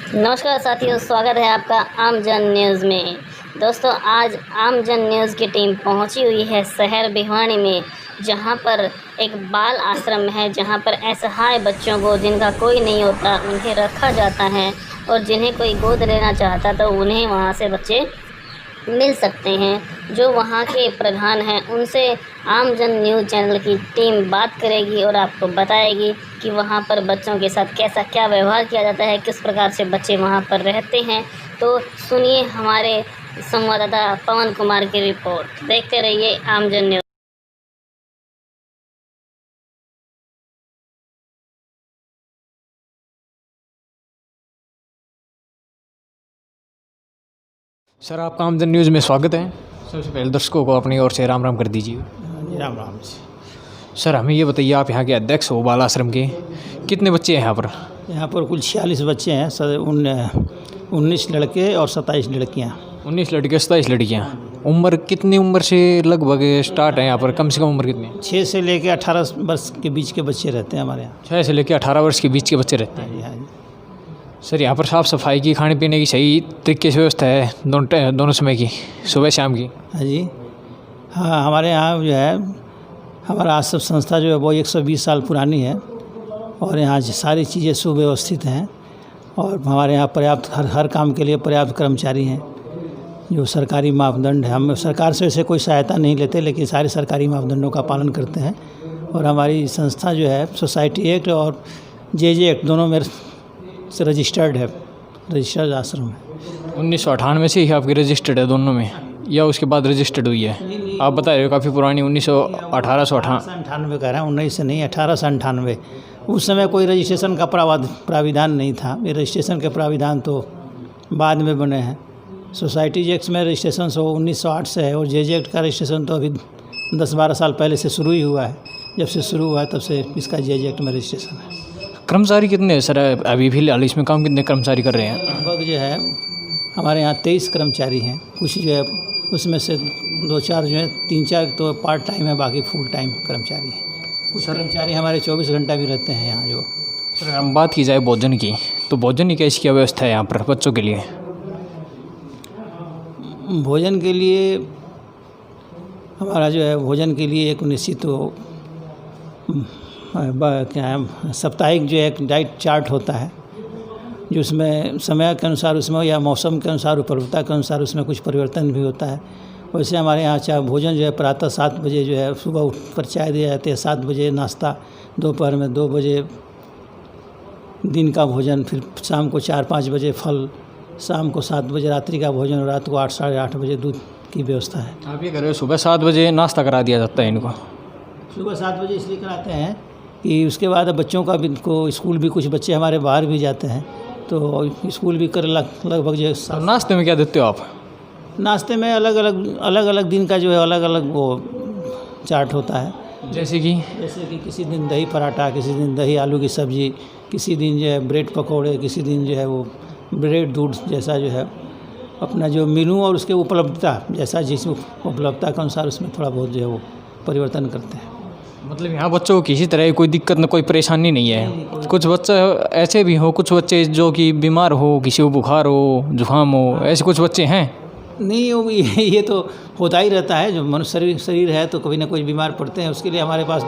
नमस्कार साथियों, स्वागत है आपका आमजन न्यूज़ में। दोस्तों, आज आमजन न्यूज़ की टीम पहुंची हुई है शहर भिवानी में, जहां पर एक बाल आश्रम है, जहां पर असहाय बच्चों को जिनका कोई नहीं होता उन्हें रखा जाता है और जिन्हें कोई गोद लेना चाहता तो उन्हें वहां से बच्चे मिल सकते हैं। जो वहाँ के प्रधान हैं उनसे आमजन न्यूज़ चैनल की टीम बात करेगी और आपको बताएगी कि वहाँ पर बच्चों के साथ कैसा क्या व्यवहार किया जाता है, किस प्रकार से बच्चे वहाँ पर रहते हैं। तो सुनिए हमारे संवाददाता पवन कुमार की रिपोर्ट। देखते रहिए आमजन न्यूज़। सर, आपका आमजन न्यूज़ में स्वागत है। सबसे पहले दर्शकों को अपनी ओर से राम राम कर दीजिए। राम राम जी। सर, हमें ये बताइए, आप यहाँ के अध्यक्ष हो बाल आश्रम के, कितने बच्चे हैं यहाँ पर? यहाँ पर कुल 46 बच्चे हैं सर। 19 लड़के और 27 लड़कियाँ। 19 लड़के 27 लड़कियाँ। उम्र कितनी उम्र से लगभग स्टार्ट है यहाँ पर? कम से कम उम्र कितनी? 6 से लेकर 18 वर्ष के बीच के बच्चे रहते हैं हमारे यहाँ। 6 से लेकर 18 वर्ष के बीच के बच्चे रहते हैं। हाँ जी। सर, यहाँ पर साफ़ सफाई की, खाने पीने की सही तरीके से व्यवस्था है दोनों समय की, सुबह शाम की? हाँ जी। हाँ, हमारे यहाँ जो है हमारा आश्रम संस्था जो है वो 120 साल पुरानी है और यहाँ सारी चीज़ें सुव्यवस्थित हैं और हमारे यहाँ पर्याप्त हर काम के लिए पर्याप्त कर्मचारी हैं। जो सरकारी मापदंड है, हम सरकार से वैसे कोई सहायता नहीं लेते, लेकिन सारे सरकारी मापदंडों का पालन करते हैं। और हमारी संस्था जो है सोसाइटी एक्ट और जे एक्ट दोनों में से रजिस्टर्ड है, रजिस्टर्ड आश्रम है। 1998 से ही आपकी रजिस्टर्ड है दोनों में, या उसके बाद रजिस्टर्ड हुई है? आप बता रहे हो काफ़ी पुरानी, 1898 कह रहे हैं, 19 से नहीं, 1898। उस समय कोई रजिस्ट्रेशन का प्राविधान नहीं था। ये रजिस्ट्रेशन के प्राविधान तो बाद में बने हैं। सोसाइटी एक्ट में रजिस्ट्रेशन 1908 से है और जे एक्ट का रजिस्ट्रेशन तो अभी 10-12 साल पहले से शुरू ही हुआ है। जब से शुरू हुआ है तब से इसका जे एक्ट में रजिस्ट्रेशन है। कर्मचारी कितने हैं सर अभी फिलहाल इसमें? काम कितने कर्मचारी कर रहे हैं? लगभग जो है हमारे यहाँ 23 कर्मचारी हैं। कुछ जो है उसमें से 2-4 जो है 3-4 तो पार्ट टाइम है, बाकी फुल टाइम कर्मचारी हैं। कुछ कर्मचारी हमारे 24 घंटा भी रहते हैं यहाँ। जो सर, हम बात की जाए भोजन की, तो भोजन की कैसी क्या व्यवस्था है यहाँ पर बच्चों के लिए? भोजन के लिए हमारा जो है भोजन के लिए एक निश्चित क्या है, साप्ताहिक जो एक डाइट चार्ट होता है, जो उसमें समय के अनुसार उसमें या मौसम के अनुसार, उपलब्धता के अनुसार उसमें कुछ परिवर्तन भी होता है। वैसे हमारे यहाँ चाय भोजन जो है प्रातः 7 बजे जो है सुबह उठ कर चाय दिया जाती है, 7 बजे नाश्ता, दोपहर में 2 बजे दिन का भोजन, फिर शाम को 4-5 बजे फल, शाम को 7 बजे रात्रि का भोजन और रात को 8-8:30 बजे दूध की व्यवस्था है। आप ये कह रहे हो सुबह 7 बजे नाश्ता करा दिया जाता है इनको? सुबह 7 बजे इसलिए कराते हैं कि उसके बाद बच्चों का भी को स्कूल भी, कुछ बच्चे हमारे बाहर भी जाते हैं तो स्कूल भी कर लगभग जो तो नाश्ते में क्या देते हो आप? नाश्ते में अलग अलग दिन का जो है अलग अलग वो चार्ट होता है। जैसे कि किसी दिन दही पराठा, किसी दिन दही आलू की सब्ज़ी, किसी दिन जो है ब्रेड पकौड़े, किसी दिन जो है वो ब्रेड दूध, जैसा जो है अपना जो मेनू और उसके उपलब्धता, जैसा जिस उपलब्धता के अनुसार उसमें थोड़ा बहुत जो है वो परिवर्तन करते हैं। मतलब यहाँ बच्चों को किसी तरह की कोई दिक्कत न कोई परेशानी नहीं है? कुछ बच्चे ऐसे भी हो, कुछ बच्चे जो कि बीमार हो, किसी को बुखार हो, जुकाम हो, ऐसे कुछ बच्चे हैं? नहीं, वो ये तो होता ही रहता है। जो मनुष्य शरीर है तो कभी ना कोई बीमार पड़ते हैं। उसके लिए हमारे पास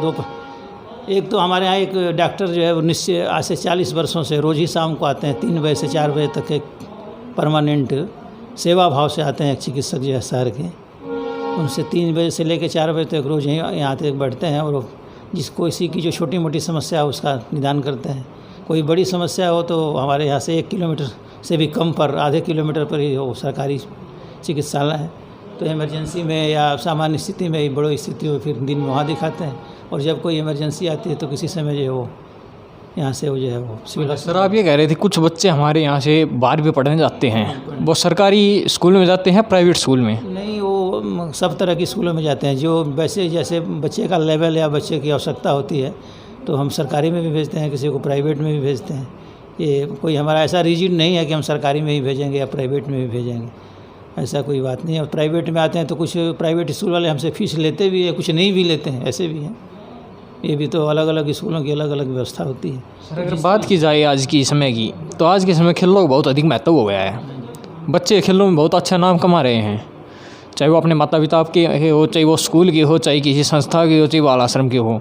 एक तो हमारे यहाँ एक डॉक्टर जो है 19 से आज से 40 वर्षों से रोज़ ही शाम को आते हैं। 3 बजे से 4 बजे तक एक परमानेंट सेवा भाव से आते हैं। एक चिकित्सक जो है शहर के, उनसे 3 बजे से लेकर 4 बजे तक रोज़ यहाँ आते बैठते हैं और जिसको इसी की जो छोटी मोटी समस्या है उसका निदान करते हैं। कोई बड़ी समस्या हो तो हमारे यहाँ से 1 किलोमीटर से भी कम पर, आधे किलोमीटर पर ही वो सरकारी चिकित्सालय है। तो इमरजेंसी में या सामान्य स्थिति में ही, बड़ी स्थिति में फिर दिन में वहाँ दिखाते हैं और जब कोई इमरजेंसी आती है तो किसी समय जो है वो यहाँ से वो जो है वो सिविल। सर, आप ये कह रहे थे कुछ बच्चे हमारे यहाँ से बाहर भी पढ़ने जाते हैं, वो सरकारी स्कूल में जाते हैं, प्राइवेट स्कूल में? नहीं, वो सब तरह के स्कूलों में जाते हैं। जो वैसे जैसे बच्चे का लेवल या बच्चे की आवश्यकता होती है तो हम सरकारी में भी भेजते हैं, किसी को प्राइवेट में भी भेजते हैं। ये कोई हमारा ऐसा रिजिड नहीं है कि हम सरकारी में ही भेजेंगे या प्राइवेट में भी भेजेंगे, ऐसा कोई बात नहीं है। और प्राइवेट में आते हैं तो कुछ प्राइवेट स्कूल वाले हमसे फीस लेते भी हैं, कुछ नहीं भी लेते हैं, ऐसे भी हैं। ये भी तो अलग अलग स्कूलों की अलग अलग व्यवस्था होती है। सर अगर बात की जाए आज की समय की, तो आज के समय खेलों का बहुत अधिक महत्व हो गया है। बच्चे खेलों में बहुत अच्छा नाम कमा रहे हैं, चाहे वो अपने माता पिता के हो, चाहे वो स्कूल की हो, चाहे किसी संस्था की हो, चाहे वो बाल आश्रम की हो।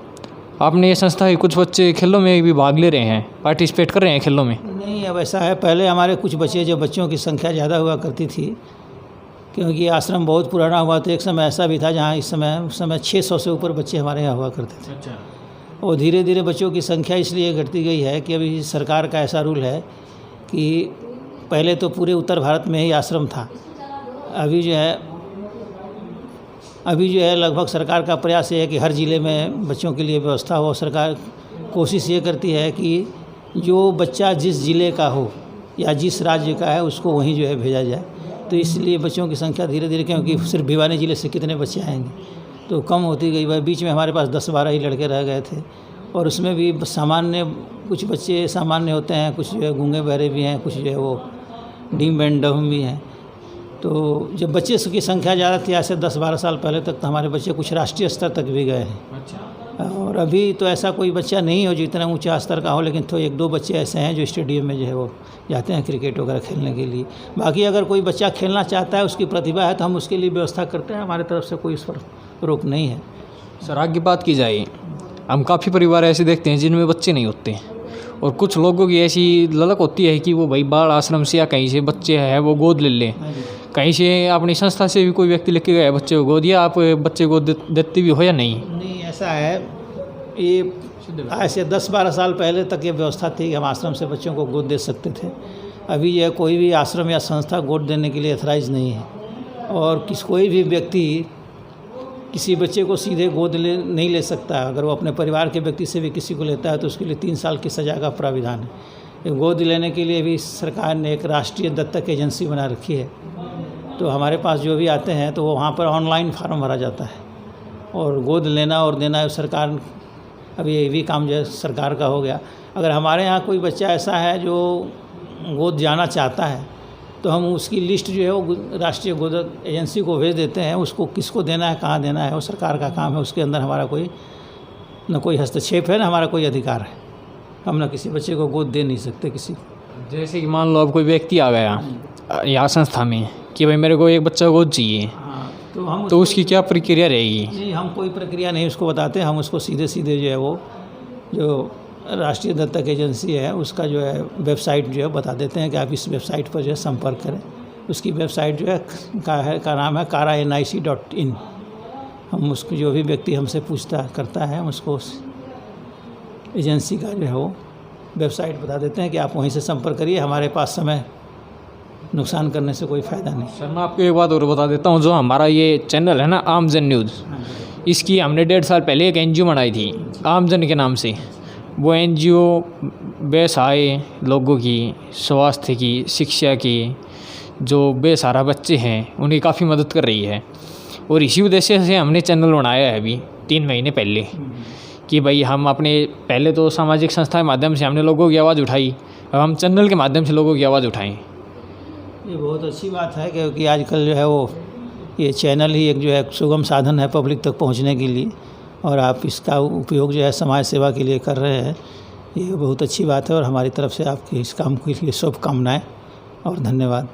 आपने ये संस्था के कुछ बच्चे खेलों में भी भाग ले रहे हैं, पार्टिसिपेट कर रहे हैं खेलों में? नहीं, अब ऐसा है, पहले हमारे कुछ बच्चे, जो बच्चों की संख्या ज़्यादा हुआ करती थी, क्योंकि आश्रम बहुत पुराना हुआ, तो एक समय ऐसा भी था जहाँ उस समय 600 से ऊपर बच्चे हमारे यहाँ हुआ करते थे। अच्छा। और धीरे धीरे बच्चों की संख्या इसलिए घटती गई है कि अभी सरकार का ऐसा रूल है कि पहले तो पूरे उत्तर भारत में ही आश्रम था, अभी जो है लगभग सरकार का प्रयास ये है कि हर ज़िले में बच्चों के लिए व्यवस्था हो। सरकार कोशिश ये करती है कि जो बच्चा जिस ज़िले का हो या जिस राज्य का है उसको वहीं जो है भेजा जाए। तो इसलिए बच्चों की संख्या धीरे धीरे, क्योंकि सिर्फ भिवानी ज़िले से कितने बच्चे आएंगे, तो कम होती गई। वह बीच में हमारे पास 10-12 ही लड़के रह गए थे, और उसमें भी सामान्य कुछ बच्चे सामान्य होते हैं, कुछ जो है गूंगे बहरे भी हैं, कुछ जो है वो डीम एंड डम भी हैं। तो जब बच्चे की संख्या ज़्यादा थी, ऐसे 10-12 साल पहले तक, तो हमारे बच्चे कुछ राष्ट्रीय स्तर तक भी गए हैं। अच्छा। और अभी तो ऐसा कोई बच्चा नहीं हो जो इतना ऊंचा स्तर का हो, लेकिन तो 1-2 बच्चे ऐसे हैं जो स्टेडियम में जो है वो जाते हैं क्रिकेट वगैरह खेलने के लिए। बाकी अगर कोई बच्चा खेलना चाहता है, उसकी प्रतिभा है, तो हम उसके लिए व्यवस्था करते हैं, हमारे तरफ से कोई इस पर रोक नहीं है। सर आगे बात की जाए, हम काफ़ी परिवार ऐसे देखते हैं जिनमें बच्चे नहीं होते, और कुछ लोगों की ऐसी ललक होती है कि वो भाई बाल आश्रम से या कहीं से बच्चे हैं वो गोद ले लें, कहीं से अपनी संस्था से भी कोई व्यक्ति लेके गया बच्चे को गोद, या आप बच्चे को देते भी हो या नहीं? नहीं, ऐसा है, ये ऐसे 10-12 साल पहले तक ये व्यवस्था थी कि हम आश्रम से बच्चों को गोद दे सकते थे। अभी यह कोई भी आश्रम या संस्था गोद देने के लिए अथराइज नहीं है, और कोई भी व्यक्ति किसी बच्चे को सीधे गोद नहीं ले सकता। अगर वो अपने परिवार के व्यक्ति से भी किसी को लेता है तो उसके लिए 3 साल की सज़ा का प्राविधान है। ये गोद लेने के लिए भी सरकार ने एक राष्ट्रीय दत्तक एजेंसी बना रखी है। तो हमारे पास जो भी आते हैं तो वो वहाँ पर ऑनलाइन फार्म भरा जाता है, और गोद लेना और देना सरकार, अभी ये भी काम जो है सरकार का हो गया। अगर हमारे यहाँ कोई बच्चा ऐसा है जो गोद जाना चाहता है, तो हम उसकी लिस्ट जो है वो राष्ट्रीय गोद एजेंसी को भेज देते हैं। उसको किसको देना है, कहाँ देना है, वो सरकार का काम है। उसके अंदर हमारा कोई हस्तक्षेप है, ना हमारा कोई अधिकार है। हम ना किसी बच्चे को गोद दे नहीं सकते किसी को। जैसे कि मान लो अब कोई व्यक्ति आ गया यहाँ संस्था में कि भाई मेरे को एक बच्चा गोद चाहिए, हाँ, तो उसकी क्या प्रक्रिया रहेगी? नहीं, हम कोई प्रक्रिया नहीं उसको बताते। हम उसको सीधे सीधे जो है वो जो राष्ट्रीय दत्तक एजेंसी है उसका जो है वेबसाइट जो है बता देते हैं कि आप इस वेबसाइट पर जो है संपर्क करें। उसकी वेबसाइट जो है का नाम है kara.nic.in। हम उसको, जो भी व्यक्ति हमसे पूछता करता है, हम उसको उस एजेंसी का जो है वो वेबसाइट बता देते हैं कि आप वहीं से संपर्क करिए। हमारे पास समय नुकसान करने से कोई फ़ायदा नहीं। सर मैं आपको एक बात और बता देता हूँ, जो हमारा ये चैनल है ना आमजन न्यूज़, इसकी हमने 1.5 साल पहले एक NGO बनाई थी आमजन के नाम से। वो NGO बेसहाय लोगों की, स्वास्थ्य की, शिक्षा की, जो बेसहारा बच्चे हैं उन्हें काफ़ी मदद कर रही है। और इसी उद्देश्य से हमने चैनल बनाया है अभी 3 महीने पहले, कि भाई हम अपने पहले तो सामाजिक संस्था के माध्यम से हमने लोगों की आवाज़ उठाई, अब हम चैनल के माध्यम से लोगों की आवाज़ उठाएं। ये बहुत अच्छी बात है, क्योंकि आजकल जो है वो ये चैनल ही एक जो है सुगम साधन है पब्लिक तक पहुंचने के लिए, और आप इसका उपयोग जो है समाज सेवा के लिए कर रहे हैं। ये बहुत अच्छी बात है, और हमारी तरफ से आपके इस काम के लिए शुभकामनाएं और धन्यवाद।